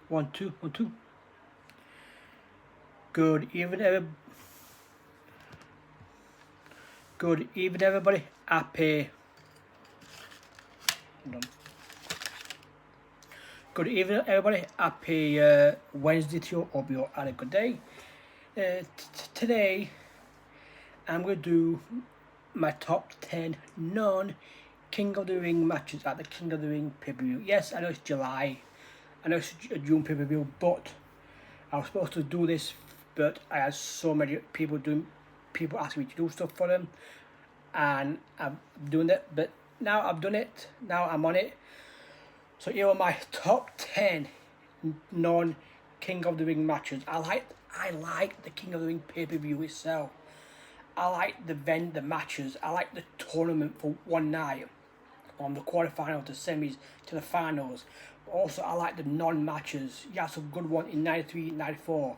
1, 2, 1, 2. Good evening, Good evening, everybody. Happy. Good evening, everybody. Happy Wednesday to you. Hope you had a good day. Today, I'm going to do my top 10 non-King of the Ring matches at the King of the Ring pay-per-view. Yes, I know it's July. I know it's a June pay-per-view, but I was supposed to do this, but I had so many people asking me to do stuff for them, and I'm doing it. But now I've done it. Now I'm on it. So here are my top 10 non-King of the Ring matches. I like the King of the Ring pay-per-view itself. I like the matches. I like the tournament for one night, from the quarterfinals to semis to the finals. But also, I like the non-matches. You had some good ones in 93, 94,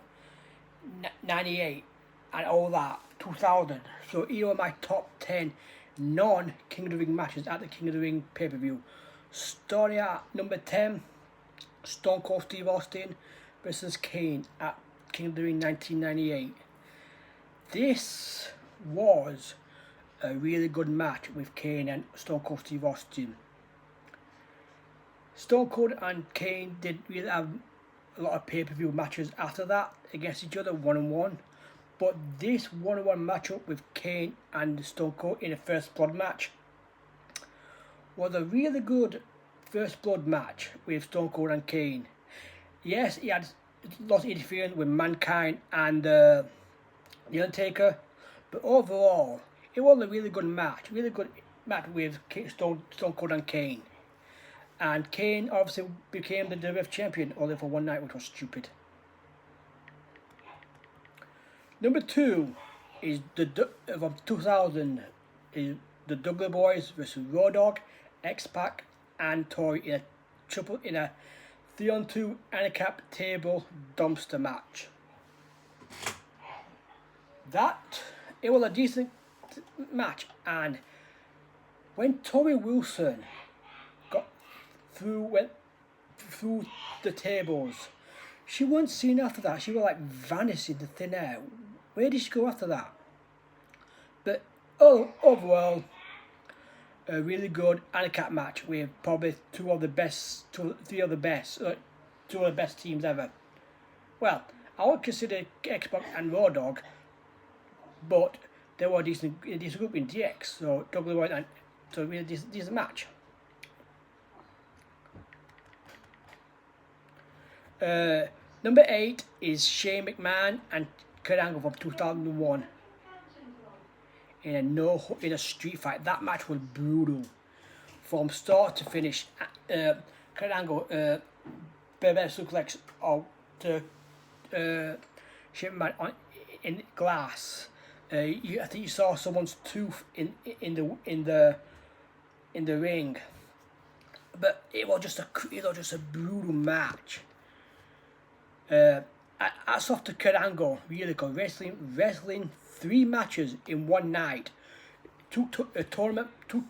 98, and all that, 2000. So here are my top 10 non-King of the Ring matches at the King of the Ring pay-per-view. Starting at number 10, Stone Cold Steve Austin versus Kane at King of the Ring 1998. This was a really good match with Kane and Stone Cold Steve Austin. Stone Cold and Kane didn't really have a lot of pay-per-view matches after that against each other one-on-one. But this one-on-one matchup with Kane and Stone Cold in a First Blood match was a really good First Blood match with Stone Cold and Kane. Yes, he had lots of interference with Mankind and The Undertaker, but overall, it was a really good match. Really good match with Stone Cold and Kane. And Kane obviously became the WWF champion only for one night, which was stupid. Number 2 is from 2000 is the Dudley Boys versus Road Dogg, X-Pac, and Tori in a 3-on-2 handicap table dumpster match. It was a decent match, and when Tori Wilson went through the tables, she wasn't seen after that. She was like vanished into thin air. Where did she go after that? But overall, a really good handicap match with probably two of the best teams ever. Well, I would consider X-Pac and Road Dogg, but they were a decent group in DX. So really decent match. Number 8 is Shane McMahon and Kurt Angle from 2001 in a street fight. That match was brutal from start to finish. Kurt Angle bearback suplex to Shane McMahon in glass. I think you saw someone's tooth in the ring, but it was just a brutal match. Hats off to Kurt Angle, really good wrestling 3 matches in one night, 2 tournament, 2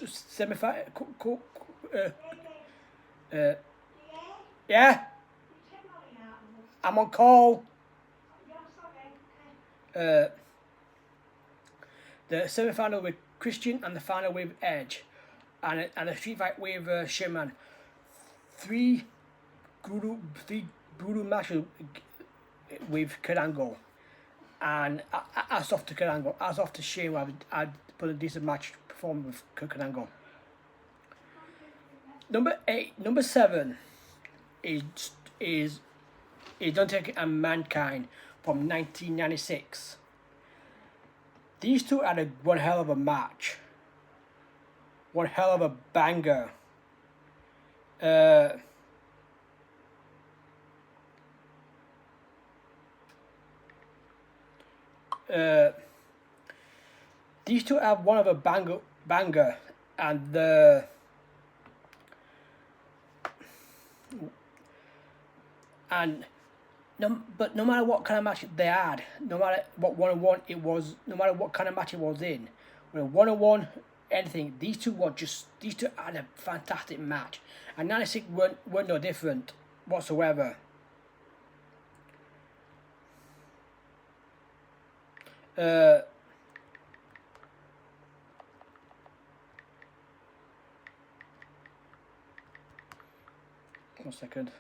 semi-final. Yeah, I'm on call. The semi-final with Christian and the final with Edge, and a street fight with Shane. 3 brutal matches with Kurt Angle, and as off to Kurt Angle, as off to Shane, I'd put a decent match performed with Kurt Angle. Number 7 is Undertaker and Mankind from 1996. These two had one hell of a match, one hell of a banger. These two have one of a banger, and but no matter what kind of match they had, no matter what one-on-one it was, no matter what kind of match it was in, whether one-on-one, anything, these two had a fantastic match, and 96 weren't no different whatsoever. Uh, 1 second.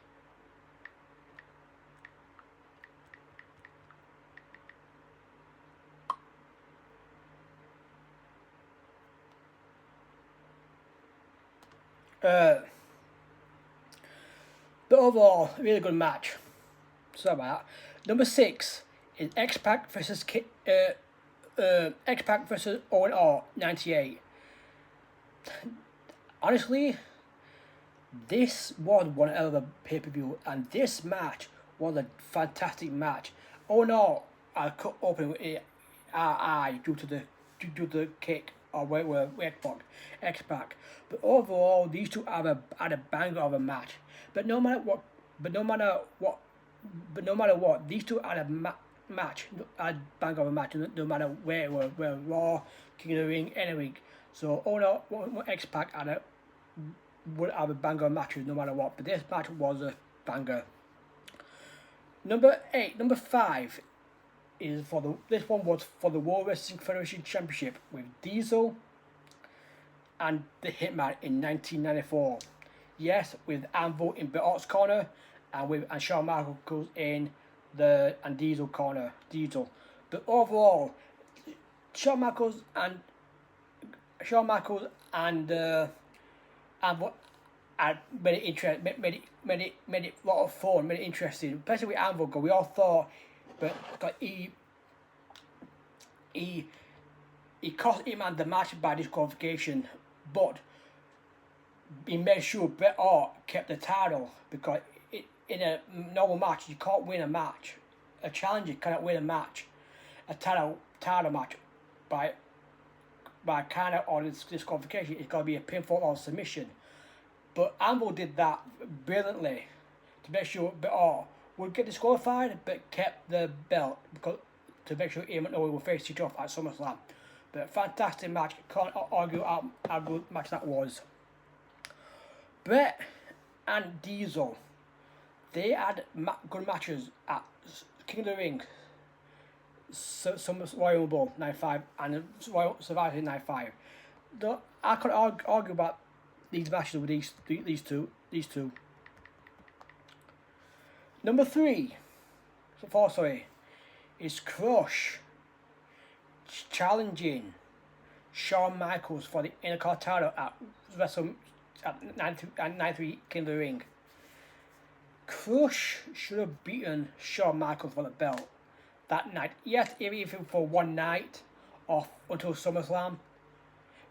But overall, really good match. So about that. Number 6 is X-Pac versus X-Pac versus Owen Hart 98. Honestly, this was one hell of a pay-per-view, and this match was a fantastic match. Owen Hart cut open with an eye due to the kick or where X-Pac. But overall, these two had a banger of a match. But no matter what, but no matter what, but no matter what, these two had a match, a banger of a match. No matter where it were, Raw, King of the Ring, anything. So Owen Hart, X-Pac had a would have a banger matches no matter what, but this match was a banger. Number 5 is this one was for the World Wrestling Federation Championship with Diesel and the Hitman in 1994. Yes, with Anvil in Bret Hart's corner and Shawn Michaels in and Diesel corner. But overall, Shawn Michaels and Anvil made it a lot of fun, made it interesting, especially with Anvil. Because we all thought, but he cost him and the match by disqualification, but he made sure Bret Hart kept the title, because in a normal match you can't win a match. A challenger cannot win a match, a title match by kind of or disqualification. It's got to be a pinfall or submission. But Anvil did that brilliantly to make sure Bret Hart would get disqualified, but kept the belt to make sure him and Owen will face each other at SummerSlam. But fantastic match. Can't argue how good match that was. Bret and Diesel, they had good matches at King of the Ring, Royal Rumble 95 and Royal Survivor 95. I could argue about these matches with these two. Number 3, is Crush challenging Shawn Michaels for the Intercontinental title at WrestleMania at 93 King of the Ring. Crush should have beaten Shawn Michaels for the belt that night. Yes, even for one night or until SummerSlam.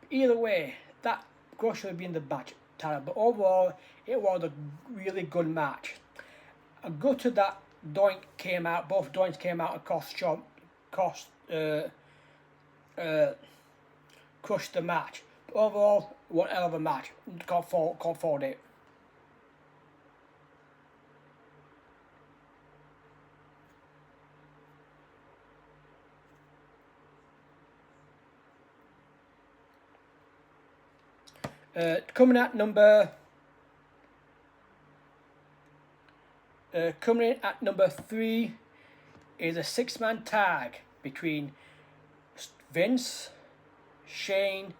But either way, that Crush should have been the match title. But overall, it was a really good match. And good to that, Doink came out. Both Doinks came out and crushed the match. But overall, one hell of a match. Can't fault it. Coming in at number 3 is a 6-man tag between Vince, Shane,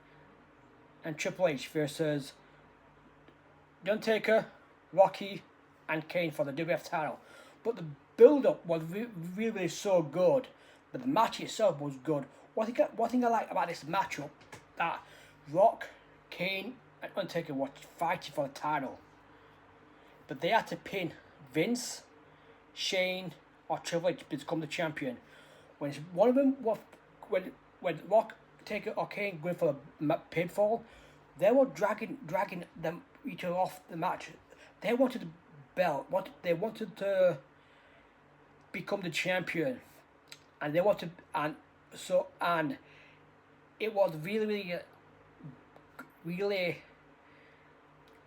and Triple H versus Undertaker, Rocky, and Kane for the WWF title. But the build-up was really so good, but the match itself was good. One thing I like about this matchup, that Rock, Kane, and Undertaker were fighting for the title, but they had to pin Vince, Shane, or Triple H to become the champion. When one of them when Rock, Taker, or Kane going for the pinfall, they were dragging them each other off the match. They wanted the belt. They wanted to become the champion, and it was really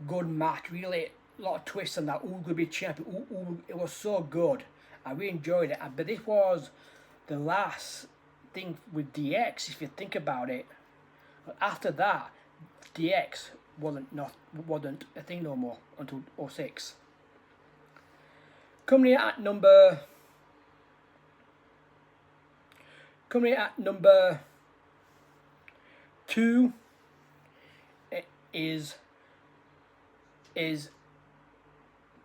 good match. Really a lot of twists on that. Who could be champion? It was so good. I really enjoyed it. But this was the last thing with DX, if you think about it. But after that, DX wasn't a thing no more until 2006. Coming in at number Coming in at number 2 is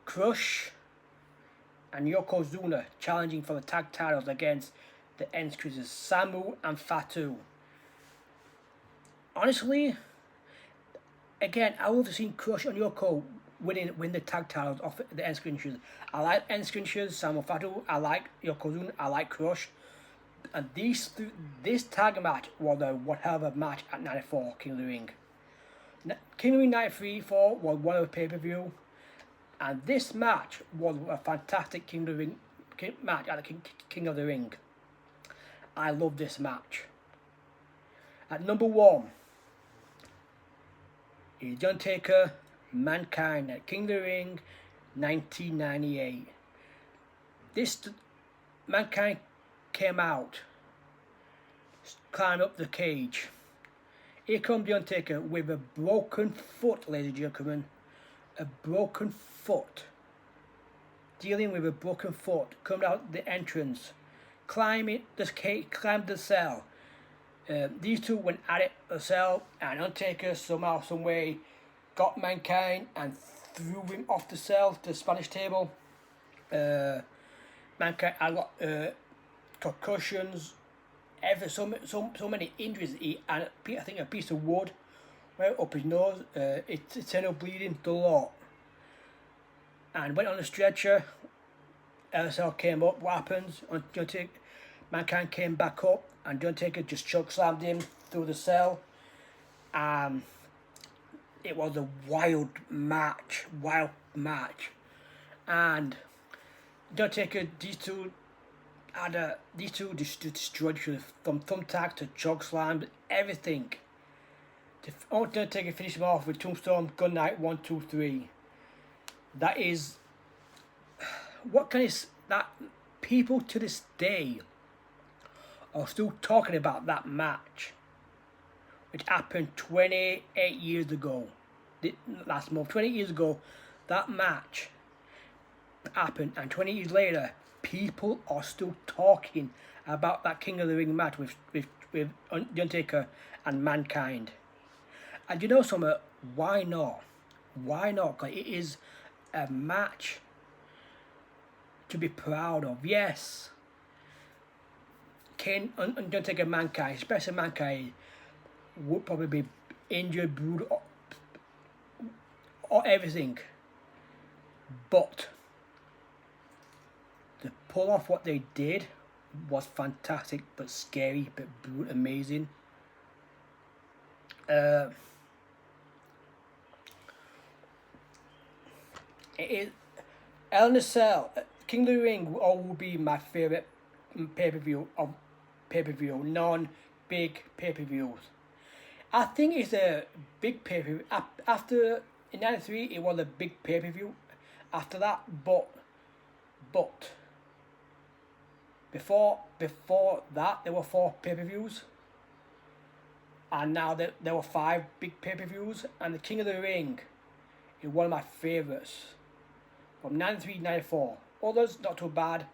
Crush and Yokozuna challenging for the tag titles against the N-Screws, Samu and Fatu. Honestly, again, I would have seen Crush and Yoko win the tag titles off the N-Screws. I like N-Screws, Samu, Fatu. I like Yokozuna. I like Crush. And this tag match was a whatever match at 94 King of the Ring. King of the Ring 93-4 was one of the pay-per-view. And this match was a fantastic King of the Ring match at the King of the Ring. I love this match. At number 1 is The Undertaker, Mankind at King of the Ring 1998. This Mankind came out, climbed up the cage. Here comes The Undertaker with a broken foot, ladies and gentlemen. A broken foot. Dealing with a broken foot. Coming out the entrance. Climbing the cage, climbed the cell. These two went at it, the cell, and Undertaker somehow, some way, got Mankind and threw him off the cell to the Spanish table. Mankind had got concussions, so many injuries. And I think a piece of wood right up his nose. It's internal bleeding, the lot. And went on the stretcher. LSL came up. What happens? Mankind came back up, and Undertaker just choke slammed him through the cell. It was a wild match, and Undertaker, these two just destroyed each other from thumbtacks to choke slams, everything. Undertaker finished him off with Tombstone, Gun Night 1, 2, 3. That is what can is that people to this day are still talking about that match, which happened 28 years ago. Last month, 20 years ago, that match happened, and 20 years later, people are still talking about that King of the Ring match with The Undertaker and Mankind. And you know something? Why not? Why not? Because it is a match to be proud of. Yes, Kane and Undertaker and Mankind, especially Mankind, would probably be injured, bruised, or everything. But to pull off what they did was fantastic, but scary, but brutal, amazing. It is Hell in a Cell. King of the Ring will always be my favorite pay-per-view of pay-per-view, non-big pay-per-views. I think it's a big pay-per-view. After in '93, it was a big pay-per-view. After that, but before that, there were 4 pay-per-views, and now there were 5 big pay-per-views. And the King of the Ring is one of my favorites from '93, '94. Others not too bad.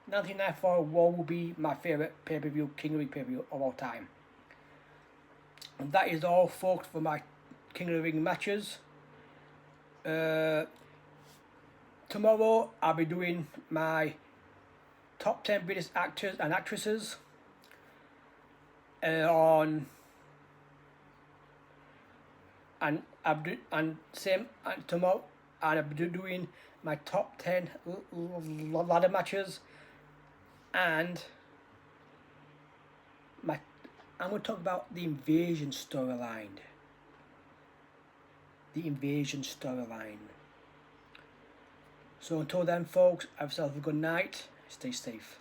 1994 will be my favorite pay-per-view, King of the Ring pay-per-view of all time. And that is all, folks, for my King of the Ring matches. Tomorrow I'll be doing my top 10 British actors and actresses tomorrow, and I'll be doing my top 10 ladder matches, and I'm going to talk about the Invasion storyline. So until then, folks, have yourself a good night. Stay safe.